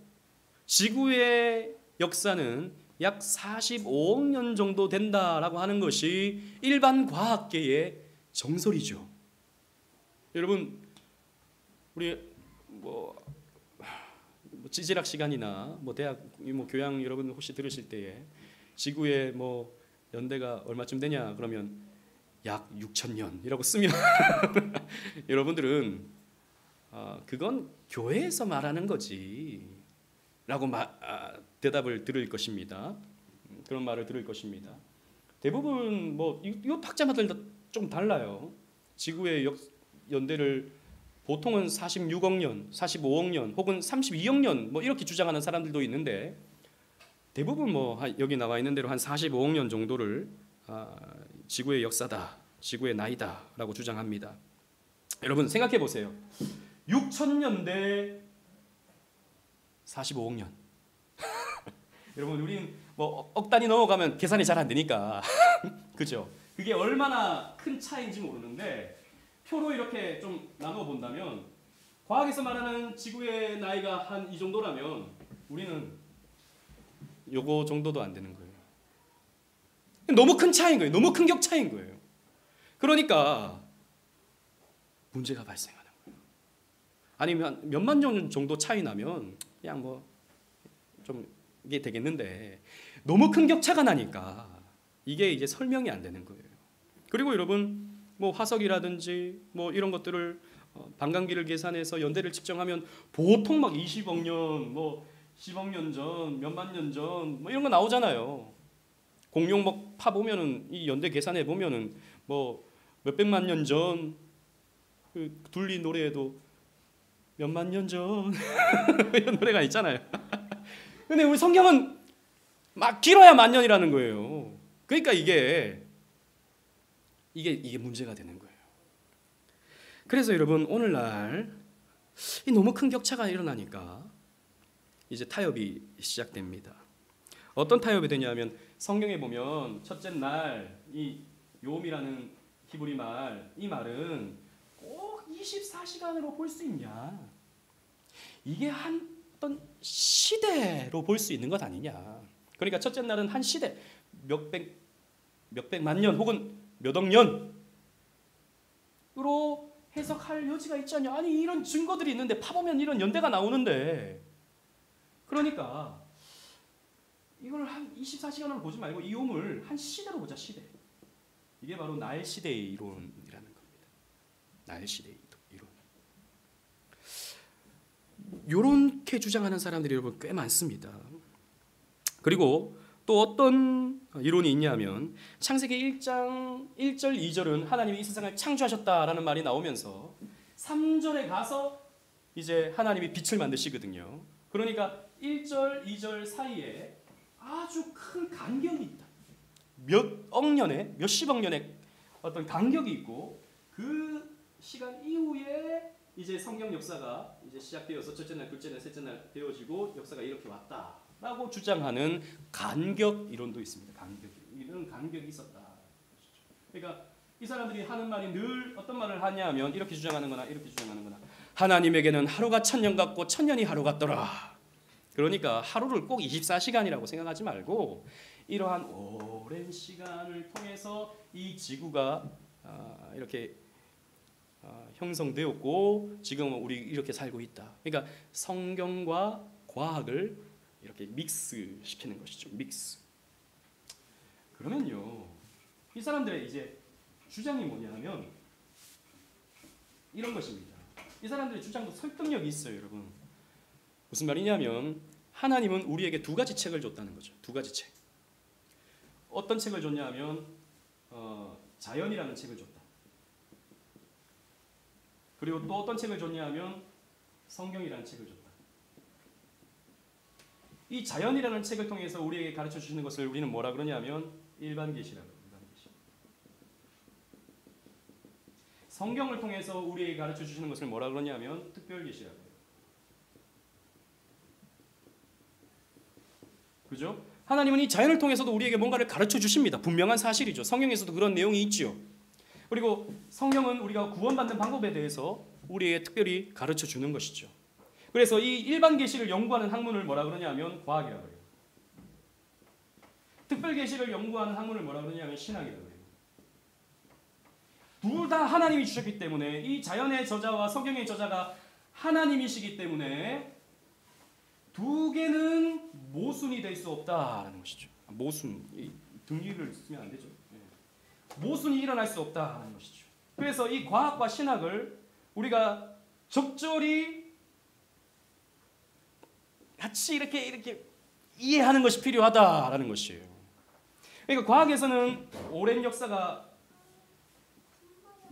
지구의 역사는 약 45억 년 정도 된다라고 하는 것이 일반 과학계의 정설이죠. 여러분, 우리 지질학 시간이나 대학 교양 여러분 혹시 들으실 때에 지구의 연대가 얼마쯤 되냐 그러면 약 6,000년이라고 쓰면 여러분들은 그건 교회에서 말하는 거지 라고 대답을 들을 것입니다. 그런 말을 들을 것입니다. 대부분 이 학자마다 좀 달라요. 지구의 연대를 보통은 46억 년, 45억 년 혹은 32억 년 이렇게 주장하는 사람들도 있는데 대부분 여기 나와 있는 대로 한 45억 년 정도를 지구의 역사다, 지구의 나이다라고 주장합니다. 여러분 생각해 보세요. 6,000년 대 45억 년. 여러분 우린 억 단위 넘어가면 계산이 잘 안 되니까 그죠? 그게 얼마나 큰 차이인지 모르는데 표로 이렇게 좀 나누어 본다면 과학에서 말하는 지구의 나이가 한 이 정도라면 우리는 요거 정도도 안 되는 거예요. 너무 큰 차이인 거예요. 너무 큰 격 차이인 거예요. 그러니까 문제가 발생하는 거예요. 아니면 몇만 년 정도 차이 나면 그냥 좀 이게 되겠는데 너무 큰 격차가 나니까 이게 이제 설명이 안 되는 거예요. 그리고 여러분 화석이라든지 이런 것들을 반감기를 계산해서 연대를 측정하면 보통 20억 년, 10억 년 전, 몇만 년 전 이런 거 나오잖아요. 공룡 파 보면은 이 연대 계산해 보면은 몇백만 년 전, 그 둘리 노래에도 몇만 년 전 이런 노래가 있잖아요. 근데 우리 성경은 막 길어야 만 년이라는 거예요. 그러니까 이게 문제가 되는 거예요. 그래서 여러분 오늘날 너무 큰 격차가 일어나니까 이제 타협이 시작됩니다. 어떤 타협이 되냐면 성경에 보면 첫째 날 이 욤이라는 히브리 말, 이 말은 꼭 24시간으로 볼 수 있냐? 이게 한 어떤 시대로 볼 수 있는 것 아니냐? 그러니까 첫째 날은 한 시대, 몇백만 년 혹은 몇 억 년으로 해석할 여지가 있지 않냐? 아니 이런 증거들이 있는데 파보면 이런 연대가 나오는데, 그러니까 이걸 한 24시간으로 보지 말고 이 욤을 한 시대로 보자. 시대. 이게 바로 나일 시대의 이론이라는 겁니다. 나일 시대의 이론. 요렇게 주장하는 사람들이 여러분 꽤 많습니다. 그리고 또 어떤 이론이 있냐면 창세기 1장 1절 2절은 하나님이 이 세상을 창조하셨다라는 말이 나오면서 3절에 가서 이제 하나님이 빛을 만드시거든요. 그러니까 1절 2절 사이에 아주 큰 간격이 있다. 몇억 년의, 몇십억 년의 어떤 간격이 있고, 그 시간 이후에 이제 성경 역사가 이제 시작되어서 첫째 날, 둘째 날, 셋째 날 되어지고 역사가 이렇게 왔다라고 주장하는 간격 이론도 있습니다. 이런 간격이 있었다. 그러니까 이 사람들이 하는 말이 늘 어떤 말을 하냐면 이렇게 주장하는거나 이렇게 주장하는거나, 하나님에게는 하루가 1000년 같고 1000년이 하루 같더라. 그러니까 하루를 꼭 24시간이라고 생각하지 말고 이러한 오랜 시간을 통해서 이 지구가 이렇게 형성되었고 지금 우리 이렇게 살고 있다. 그러니까 성경과 과학을 이렇게 믹스시키는 것이죠. 믹스. 그러면요, 이 사람들의 이제 주장이 뭐냐면 이런 것입니다. 이 사람들의 주장도 설득력이 있어요, 여러분. 무슨 말이냐면 하나님은 우리에게 두 가지 책을 줬다는 거죠. 두 가지 책. 어떤 책을 줬냐면 자연이라는 책을 줬다. 그리고 또 어떤 책을 줬냐면 성경이라는 책을 줬다. 이 자연이라는 책을 통해서 우리에게 가르쳐 주시는 것을 우리는 뭐라 그러냐면 일반 계시라고 해요. 일반 계시. 성경을 통해서 우리에게 가르쳐 주시는 것을 뭐라 그러냐면 특별 계시라고 해요. 그죠? 하나님은 이 자연을 통해서도 우리에게 뭔가를 가르쳐 주십니다. 분명한 사실이죠. 성경에서도 그런 내용이 있지요. 그리고 성경은 우리가 구원받는 방법에 대해서 우리에게 특별히 가르쳐 주는 것이죠. 그래서 이 일반 계시를 연구하는 학문을 뭐라 그러냐면 과학이라고 해요. 특별 계시를 연구하는 학문을 뭐라 그러냐면 신학이라고 해요. 둘 다 하나님이 주셨기 때문에, 이 자연의 저자와 성경의 저자가 하나님이시기 때문에 두 개는 모순이 될 수 없다라는 것이죠. 모순, 등기를 쓰면 안 되죠. 모순이 일어날 수 없다라는 것이죠. 그래서 이 과학과 신학을 우리가 적절히 같이 이렇게 이해하는 것이 필요하다라는 것이에요. 그러니까 과학에서는 오랜 역사가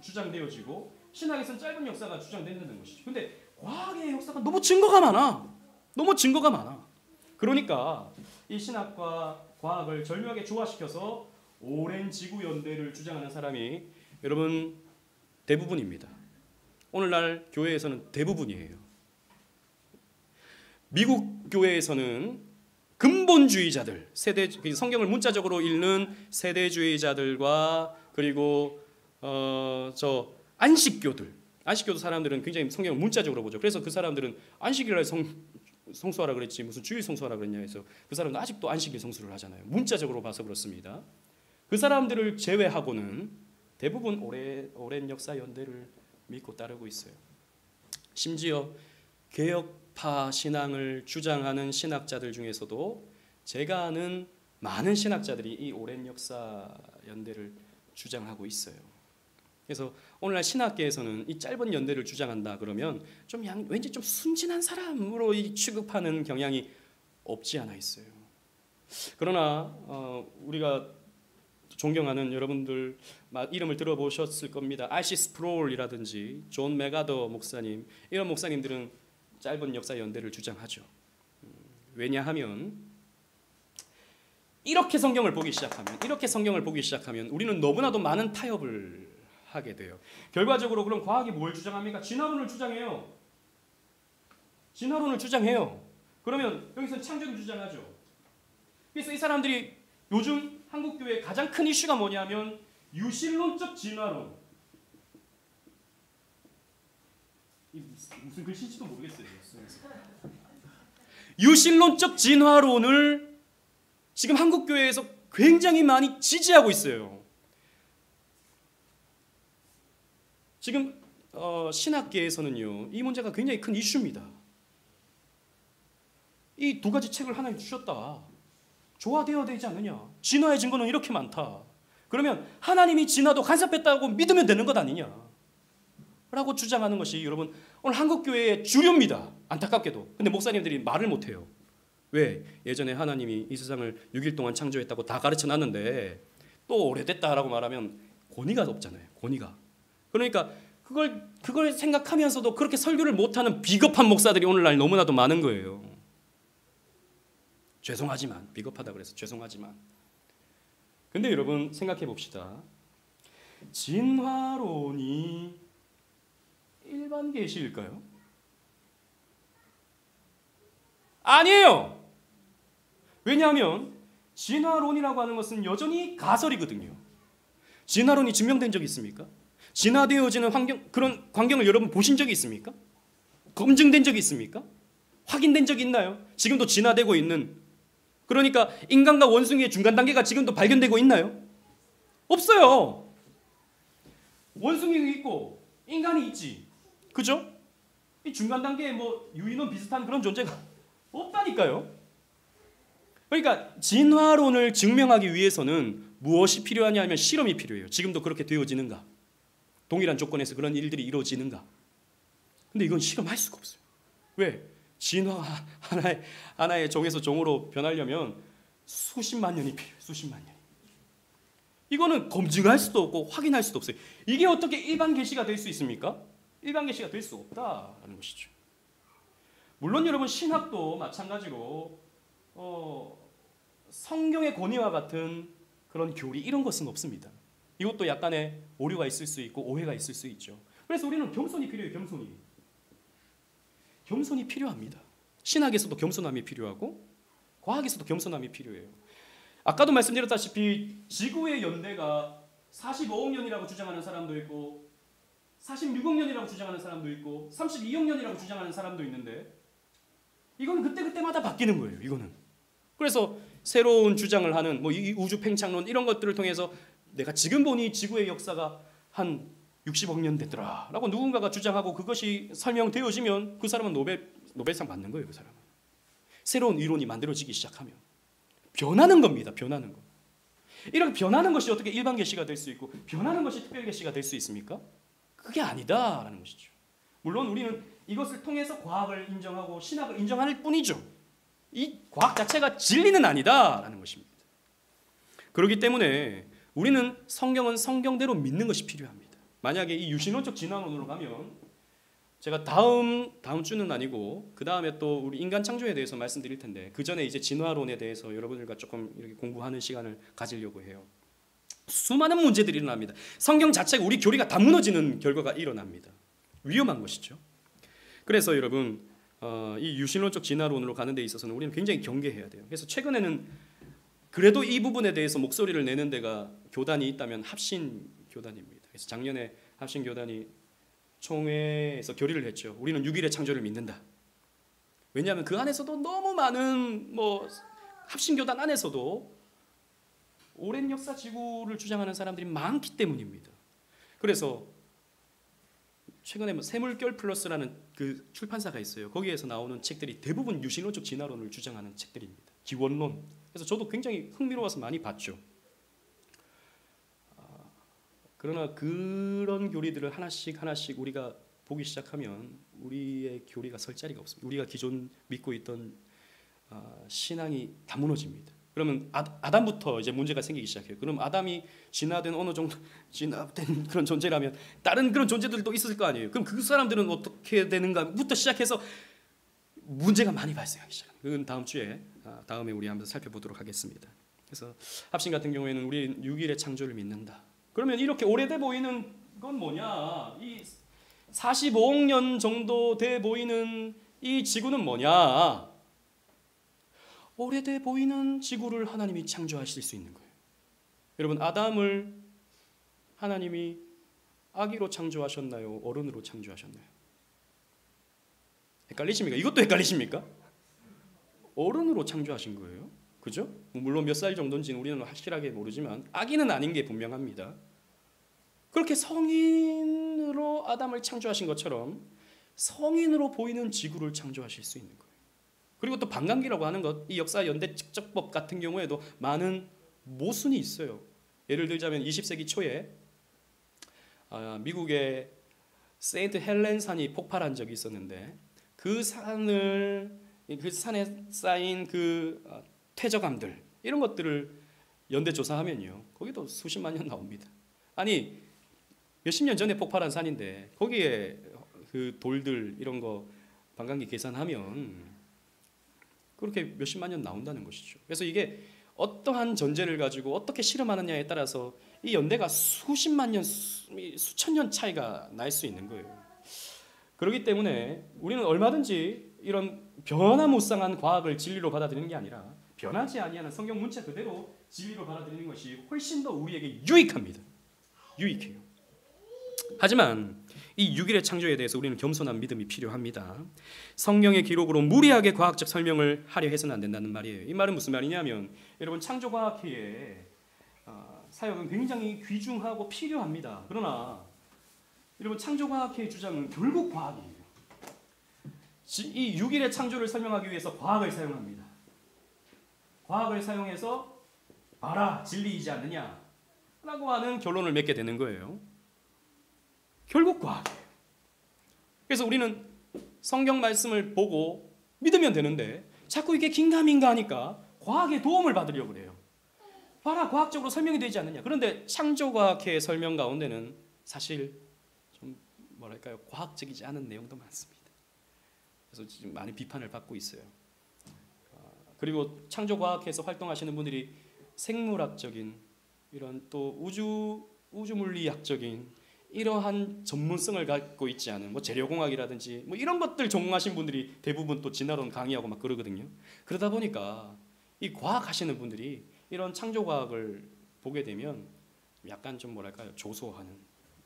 주장되어지고 신학에서는 짧은 역사가 주장된다는 것이죠. 근데 과학의 역사가 너무 증거가 많아. 그러니까 이 신학과 과학을 절묘하게 조화시켜서 오랜 지구 연대를 주장하는 사람이 여러분 대부분입니다. 오늘날 교회에서는 대부분이에요. 미국 교회에서는 근본주의자들, 성경을 문자적으로 읽는 세대주의자들과 그리고 안식교도 사람들은 굉장히 성경을 문자적으로 보죠. 그래서 그 사람들은 안식일날 성수하라 그랬지 무슨 주일 성수하라 그랬냐 해서 그 사람은 아직도 안식일 성수를 하잖아요. 문자적으로 봐서 그렇습니다. 그 사람들을 제외하고는 대부분 오랜 역사 연대를 믿고 따르고 있어요. 심지어 개혁파 신앙을 주장하는 신학자들 중에서도 제가 아는 많은 신학자들이 이 오랜 역사 연대를 주장하고 있어요. 그래서 오늘날 신학계에서는 이 짧은 연대를 주장한다 그러면 왠지 좀 순진한 사람으로 취급하는 경향이 없지 않아 있어요. 그러나 우리가 존경하는 여러분들 이름을 들어보셨을 겁니다. R.C. 스프롤이라든지 존 메가더 목사님, 이런 목사님들은 짧은 역사 연대를 주장하죠. 왜냐하면 이렇게 성경을 보기 시작하면 우리는 너무나도 많은 타협을 하게 돼요. 결과적으로 그럼 과학이 뭘 주장합니까? 진화론을 주장해요. 그러면 여기서 창조를 주장하죠. 그래서 이 사람들이 요즘 한국 교회의 가장 큰 이슈가 뭐냐면 유신론적 진화론. 이 무슨 글씨인지도 모르겠어요. 유신론적 진화론을 지금 한국 교회에서 굉장히 많이 지지하고 있어요. 지금 신학계에서는요, 이 문제가 굉장히 큰 이슈입니다. 이 두 가지 책을 하나님 주셨다. 조화되어야 되지 않느냐? 진화의 증거는 이렇게 많다. 그러면 하나님이 진화도 간섭했다고 믿으면 되는 것 아니냐? 라고 주장하는 것이 여러분 오늘 한국교회의 주류입니다. 안타깝게도. 근데 목사님들이 말을 못해요. 왜? 예전에 하나님이 이 세상을 6일 동안 창조했다고 다 가르쳐놨는데 또 오래됐다라고 말하면 권위가 없잖아요. 권위가. 그러니까 그걸 생각하면서도 그렇게 설교를 못하는 비겁한 목사들이 오늘날 너무나도 많은 거예요. 죄송하지만, 비겁하다 그래서 죄송하지만. 근데 여러분 생각해 봅시다. 진화론이 일반 계시일까요? 아니에요. 왜냐하면 진화론이라고 하는 것은 여전히 가설이거든요. 진화론이 증명된 적이 있습니까? 진화되어지는 그런 광경을 여러분 보신 적이 있습니까? 검증된 적이 있습니까? 확인된 적이 있나요? 지금도 진화되고 있는, 그러니까 인간과 원숭이의 중간 단계가 지금도 발견되고 있나요? 없어요. 원숭이가 있고 인간이 있지. 그죠? 이 중간 단계에 뭐 유인원 비슷한 그런 존재가 없다니까요. 그러니까 진화론을 증명하기 위해서는 무엇이 필요하냐 하면 실험이 필요해요. 지금도 그렇게 되어지는가? 동일한 조건에서 그런 일들이 이루어지는가? 근데 이건 실험할 수가 없어요. 왜? 진화가 하나의 종에서 종으로 변하려면 수십만 년이 필요해요. 수십만 년. 이거는 검증할 수도 없고 확인할 수도 없어요. 이게 어떻게 일반 계시가 될 수 있습니까? 일반 계시가 될 수 없다라는 것이죠. 물론 여러분 신학도 마찬가지로 성경의 권위와 같은 그런 교리 이런 것은 없습니다. 이것도 약간의 오류가 있을 수 있고 오해가 있을 수 있죠. 그래서 우리는 겸손이 필요해요. 겸손이 필요합니다. 신학에서도 겸손함이 필요하고 과학에서도 겸손함이 필요해요. 아까도 말씀드렸다시피 지구의 연대가 45억 년이라고 주장하는 사람도 있고 46억 년이라고 주장하는 사람도 있고 32억 년이라고 주장하는 사람도 있는데 이거는 그때마다 바뀌는 거예요. 이거는. 그래서 새로운 주장을 하는 뭐 이 우주 팽창론 이런 것들을 통해서 내가 지금 보니 지구의 역사가 한 60억 년 됐더라 라고 누군가가 주장하고 그것이 설명되어지면 그 사람은 노벨상 받는 거예요. 그 사람은. 새로운 이론이 만들어지기 시작하면 변하는 겁니다. 변하는 거. 이렇게 변하는 것이 어떻게 일반 계시가 될 수 있고 변하는 것이 특별 계시가 될 수 있습니까? 그게 아니다라는 것이죠. 물론 우리는 이것을 통해서 과학을 인정하고 신학을 인정할 뿐이죠. 이 과학 자체가 진리는 아니다라는 것입니다. 그렇기 때문에 우리는 성경은 성경대로 믿는 것이 필요합니다. 만약에 이 유신론적 진화론으로 가면 제가 다음 주는 아니고 그 다음에 또 우리 인간 창조에 대해서 말씀드릴 텐데 그 전에 이제 진화론에 대해서 여러분들과 조금 이렇게 공부하는 시간을 가지려고 해요. 수많은 문제들이 일어납니다. 성경 자체가 우리 교리가 다 무너지는 결과가 일어납니다. 위험한 것이죠. 그래서 여러분 이 유신론적 진화론으로 가는 데 있어서는 우리는 굉장히 경계해야 돼요. 그래서 최근에는 그래도 이 부분에 대해서 목소리를 내는 데가 교단이 있다면 합신교단입니다. 그래서 작년에 합신교단이 총회에서 결의를 했죠. 우리는 6일의 창조를 믿는다. 왜냐하면 그 안에서도 너무 많은 합신교단 안에서도 오랜 역사 지구를 주장하는 사람들이 많기 때문입니다. 그래서 최근에 세물결 플러스라는 그 출판사가 있어요. 거기에서 나오는 책들이 대부분 유신론적 진화론을 주장하는 책들입니다. 기원론. 그래서 저도 굉장히 흥미로워서 많이 봤죠. 그러나 그런 교리들을 하나씩 우리가 보기 시작하면 우리의 교리가 설 자리가 없습니다. 우리가 기존 믿고 있던 신앙이 다 무너집니다. 그러면 아담부터 이제 문제가 생기기 시작해요. 그럼 아담이 진화된 어느 정도 진화된 그런 존재라면 다른 그런 존재들도 있을 거 아니에요. 그럼 그 사람들은 어떻게 되는가부터 시작해서 문제가 많이 발생하기 시작합니다. 그건 다음에 우리 한번 살펴보도록 하겠습니다. 그래서 합신 같은 경우에는 우리 6일의 창조를 믿는다. 그러면 이렇게 오래돼 보이는 건 뭐냐? 이 45억 년 정도 돼 보이는 이 지구는 뭐냐? 오래돼 보이는 지구를 하나님이 창조하실 수 있는 거예요. 여러분, 아담을 하나님이 아기로 창조하셨나요? 어른으로 창조하셨나요? 헷갈리십니까? 이것도 헷갈리십니까? 어른으로 창조하신 거예요. 그죠? 물론 몇 살 정도인지는 우리는 확실하게 모르지만 아기는 아닌 게 분명합니다. 그렇게 성인으로 아담을 창조하신 것처럼 성인으로 보이는 지구를 창조하실 수 있는 거예요. 그리고 또 반감기라고 하는 것, 이 역사 연대 측정법 같은 경우에도 많은 모순이 있어요. 예를 들자면 20세기 초에 미국의 세인트 헬렌 산이 폭발한 적이 있었는데 그 산에 쌓인 그 퇴적암들 이런 것들을 연대 조사하면요, 거기도 수십만 년 나옵니다. 아니 몇십 년 전에 폭발한 산인데 거기에 그 돌들 이런 거 반감기 계산하면 그렇게 몇십만 년 나온다는 것이죠. 그래서 이게 어떠한 전제를 가지고 어떻게 실험하느냐에 따라서 이 연대가 수십만 년, 수천 년 차이가 날 수 있는 거예요. 그렇기 때문에 우리는 얼마든지 이런 변화무쌍한 과학을 진리로 받아들이는 게 아니라 변하지 아니하는 성경 문자 그대로 진리로 받아들이는 것이 훨씬 더 우리에게 유익합니다. 유익해요. 하지만 이 6일의 창조에 대해서 우리는 겸손한 믿음이 필요합니다. 성경의 기록으로 무리하게 과학적 설명을 하려 해서는 안 된다는 말이에요. 이 말은 무슨 말이냐면 여러분, 창조과학회의 사역은 굉장히 귀중하고 필요합니다. 그러나 여러분, 창조과학회의 주장은 결국 과학이에요. 이 6일의 창조를 설명하기 위해서 과학을 사용합니다. 과학을 사용해서 봐라, 진리이지 않느냐 라고 하는 결론을 맺게 되는 거예요. 결국 과학이에요. 그래서 우리는 성경 말씀을 보고 믿으면 되는데 자꾸 이게 긴가민가 하니까 과학의 도움을 받으려고 그래요. 봐라, 과학적으로 설명이 되지 않느냐. 그런데 창조과학회의 설명 가운데는 사실 좀 뭐랄까요, 과학적이지 않은 내용도 많습니다. 그래서 지금 많이 비판을 받고 있어요. 그리고 창조과학회에서 활동하시는 분들이 생물학적인 이런 또 우주물리학적인 이러한 전문성을 갖고 있지 않은 뭐 재료공학이라든지 뭐 이런 것들 전공하신 분들이 대부분 또 진화론 강의하고 막 그러거든요. 그러다 보니까 이 과학하시는 분들이 이런 창조과학을 보게 되면 약간 좀 뭐랄까요, 조소하는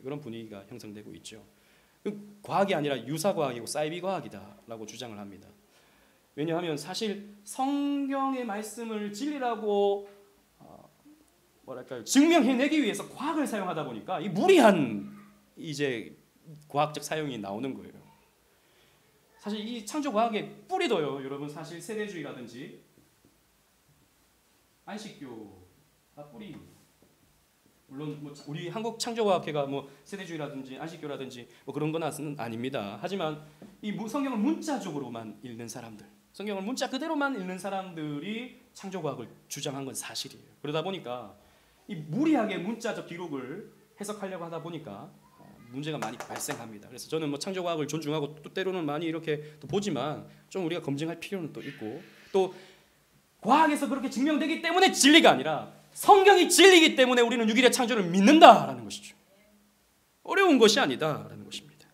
그런 분위기가 형성되고 있죠. 과학이 아니라 유사과학이고 사이비과학이다라고 주장을 합니다. 왜냐하면 사실 성경의 말씀을 진리라고 뭐랄까요, 증명해내기 위해서 과학을 사용하다 보니까 이 무리한 이제 과학적 사용이 나오는 거예요. 사실 이 창조과학의 뿌리도요, 여러분, 사실 세대주의라든지 안식교가 뿌리입니다. 물론 뭐 우리 한국 창조과학회가 뭐 세대주의라든지 안식교라든지 뭐 그런 건 아닙니다. 하지만 이 성경을 문자적으로만 읽는 사람들, 성경을 문자 그대로만 읽는 사람들이 창조과학을 주장한 건 사실이에요. 그러다 보니까 이 무리하게 문자적 기록을 해석하려고 하다 보니까 문제가 많이 발생합니다. 그래서 저는 뭐 창조과학을 존중하고 또 때로는 많이 이렇게 또 보지만 좀 우리가 검증할 필요는 또 있고, 또 과학에서 그렇게 증명되기 때문에 진리가 아니라 성경이 진리이기 때문에 우리는 6일의 창조를 믿는다라는 것이죠. 어려운 것이 아니다라는 것입니다.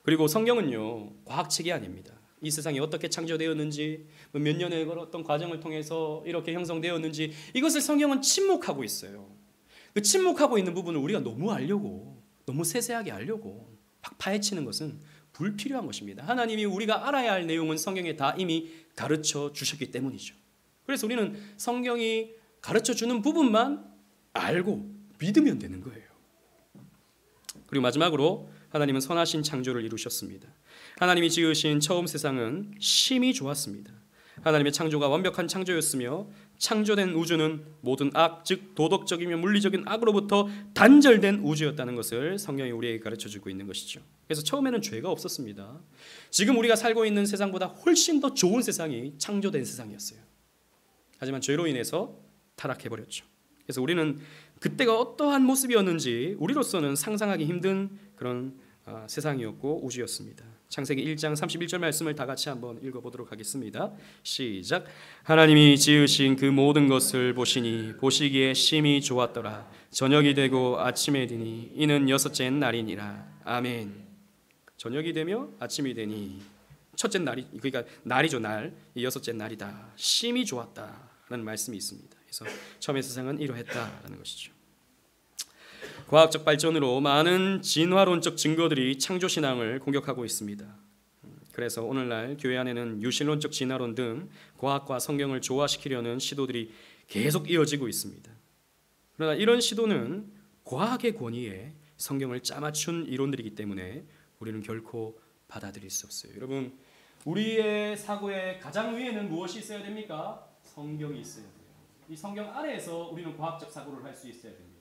그리고 성경은요, 과학책이 아닙니다. 이 세상이 어떻게 창조되었는지, 몇 년의 어떤 과정을 통해서 이렇게 형성되었는지, 이것을 성경은 침묵하고 있어요. 그 침묵하고 있는 부분을 우리가 너무 알려고, 너무 세세하게 알려고 파헤치는 것은 불필요한 것입니다. 하나님이 우리가 알아야 할 내용은 성경에 다 이미 가르쳐 주셨기 때문이죠. 그래서 우리는 성경이 가르쳐 주는 부분만 알고 믿으면 되는 거예요. 그리고 마지막으로 하나님은 선하신 창조를 이루셨습니다. 하나님이 지으신 처음 세상은 심히 좋았습니다. 하나님의 창조가 완벽한 창조였으며 창조된 우주는 모든 악, 즉 도덕적이며 물리적인 악으로부터 단절된 우주였다는 것을 성경이 우리에게 가르쳐주고 있는 것이죠. 그래서 처음에는 죄가 없었습니다. 지금 우리가 살고 있는 세상보다 훨씬 더 좋은 세상이 창조된 세상이었어요. 하지만 죄로 인해서 타락해버렸죠. 그래서 우리는 그때가 어떠한 모습이었는지 우리로서는 상상하기 힘든 그런 세상이었고 우주였습니다. 창세기 1장 31절 말씀을 다 같이 한번 읽어보도록 하겠습니다. 시작. 하나님이 지으신 그 모든 것을 보시니 보시기에 심히 좋았더라. 저녁이 되고 아침에 되니 이는 여섯째 날이니라. 아멘. 저녁이 되며 아침이 되니 첫째 날이 그러니까 날이죠 날. 이 여섯째 날이다. 심히 좋았다라는 말씀이 있습니다. 그래서 처음의 세상은 이러했다라는 것이죠. 과학적 발전으로 많은 진화론적 증거들이 창조 신앙을 공격하고 있습니다. 그래서 오늘날 교회 안에는 유신론적 진화론 등 과학과 성경을 조화시키려는 시도들이 계속 이어지고 있습니다. 그러나 이런 시도는 과학의 권위에 성경을 짜맞춘 이론들이기 때문에 우리는 결코 받아들일 수 없어요. 여러분, 우리의 사고의 가장 위에는 무엇이 있어야 됩니까? 성경이 있어야 돼요. 이 성경 아래에서 우리는 과학적 사고를 할 수 있어야 됩니다.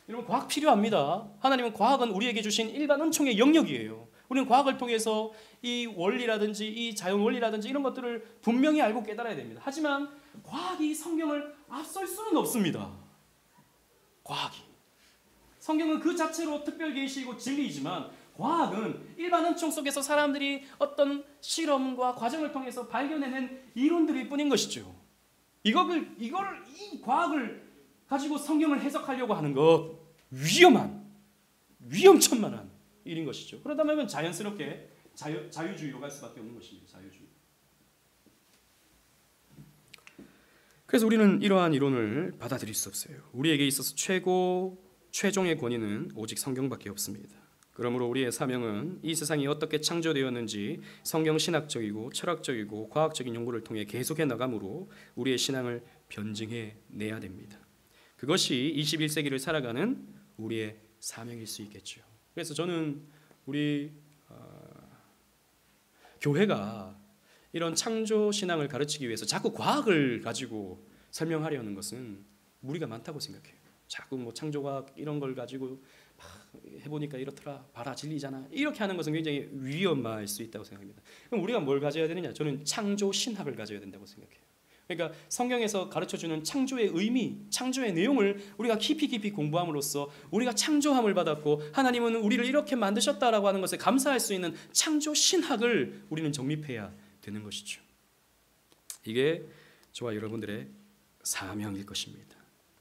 여러분, 과학 필요합니다. 하나님은 과학은 우리에게 주신 일반 은총의 영역이에요. 우리는 과학을 통해서 이 원리라든지 이 자연 원리라든지 이런 것들을 분명히 알고 깨달아야 됩니다. 하지만 과학이 성경을 앞설 수는 없습니다. 과학이. 성경은 그 자체로 특별 계시이고 진리이지만 과학은 일반 은총 속에서 사람들이 어떤 실험과 과정을 통해서 발견해낸 이론들일 뿐인 것이죠. 이 과학을 가지고 성경을 해석하려고 하는 것 위험천만한 일인 것이죠. 그러다면 자연스럽게 자유주의로 갈 수밖에 없는 것입니다. 자유주의. 그래서 우리는 이러한 이론을 받아들일 수 없어요. 우리에게 있어서 최종의 권위는 오직 성경밖에 없습니다. 그러므로 우리의 사명은 이 세상이 어떻게 창조되었는지 성경 신학적이고 철학적이고 과학적인 연구를 통해 계속해 나감으로 우리의 신앙을 변증해 내야 됩니다. 그것이 21세기를 살아가는 우리의 사명일 수 있겠죠. 그래서 저는 우리 교회가 이런 창조 신앙을 가르치기 위해서 자꾸 과학을 가지고 설명하려는 것은 무리가 많다고 생각해요. 자꾸 뭐 창조과학 이런 걸 가지고 해보니까 이렇더라, 봐라 진리잖아, 이렇게 하는 것은 굉장히 위험할 수 있다고 생각합니다. 그럼 우리가 뭘 가져야 되느냐? 저는 창조 신학을 가져야 된다고 생각해요. 그러니까 성경에서 가르쳐주는 창조의 의미, 창조의 내용을 우리가 깊이 공부함으로써 우리가 창조함을 받았고 하나님은 우리를 이렇게 만드셨다라고 하는 것에 감사할 수 있는 창조 신학을 우리는 정립해야 되는 것이죠. 이게 저와 여러분들의 사명일 것입니다.